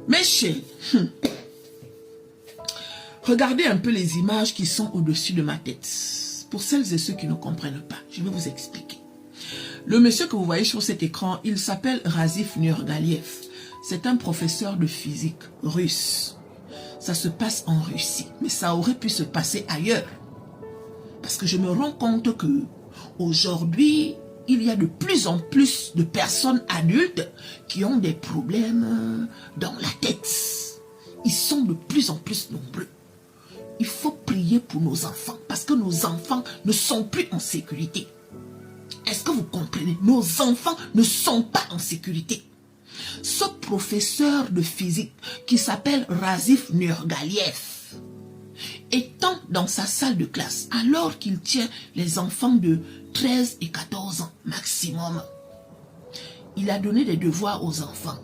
Mes chéris, regardez un peu les images qui sont au-dessus de ma tête. Pour celles et ceux qui ne comprennent pas, je vais vous expliquer. Le monsieur que vous voyez sur cet écran, il s'appelle Razif Nurgaliev. C'est un professeur de physique russe. Ça se passe en Russie, mais ça aurait pu se passer ailleurs. Parce que je me rends compte que aujourd'hui, il y a de plus en plus de personnes adultes qui ont des problèmes dans la tête. Ils sont de plus en plus nombreux. Il faut prier pour nos enfants parce que nos enfants ne sont plus en sécurité. Est-ce que vous comprenez? Nos enfants ne sont pas en sécurité. Ce professeur de physique qui s'appelle Razif Nurgaliev, étant dans sa salle de classe, alors qu'il tient les enfants de 13 et 14 ans maximum, il a donné des devoirs aux enfants.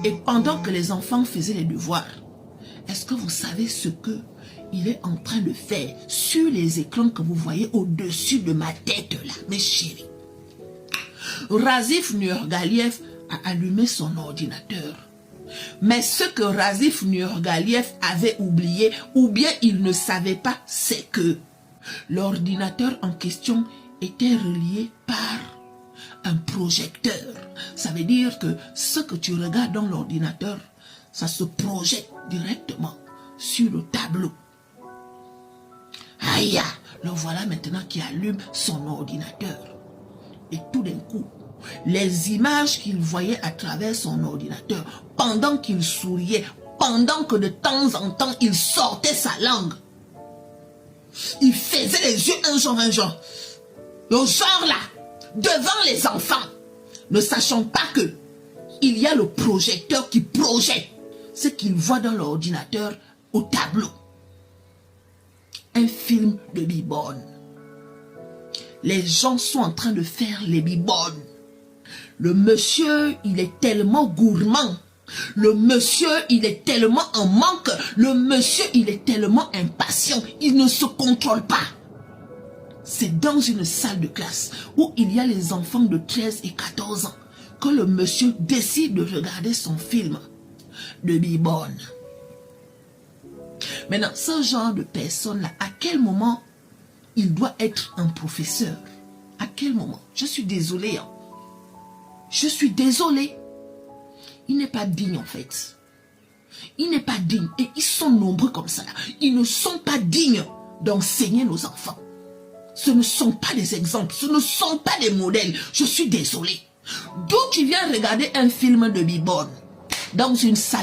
Et pendant que les enfants faisaient les devoirs, est-ce que vous savez ce que il est en train de faire sur les écrans que vous voyez au-dessus de ma tête là, mes chéris? Razif Nurgaliev a allumé son ordinateur. Mais ce que Razif Nurgaliev avait oublié, ou bien il ne savait pas, c'est que l'ordinateur en question était relié par un projecteur. Ça veut dire que ce que tu regardes dans l'ordinateur, ça se projette directement sur le tableau. Aïe, le voilà maintenant qui allume son ordinateur. Et tout d'un coup, les images qu'il voyait à travers son ordinateur, pendant qu'il souriait, pendant que de temps en temps il sortait sa langue, il faisait les yeux un genre, le genre là, devant les enfants, ne sachant pas que il y a le projecteur qui projette ce qu'il voit dans l'ordinateur au tableau. Un film de bibonne. Les gens sont en train de faire les bibonnes. Le monsieur, il est tellement gourmand. Le monsieur, il est tellement en manque. Le monsieur, il est tellement impatient. Il ne se contrôle pas. C'est dans une salle de classe où il y a les enfants de 13 et 14 ans que le monsieur décide de regarder son film de bibonne. Maintenant, ce genre de personne-là, à quel moment il doit être un professeur? À quel moment? Je suis désolée. Hein. Je suis désolée. Il n'est pas digne en fait. Il n'est pas digne. Et ils sont nombreux comme ça. Là. Ils ne sont pas dignes d'enseigner nos enfants. Ce ne sont pas des exemples. Ce ne sont pas des modèles. Je suis désolée. D'où tu viens regarder un film de bibonne dans une salle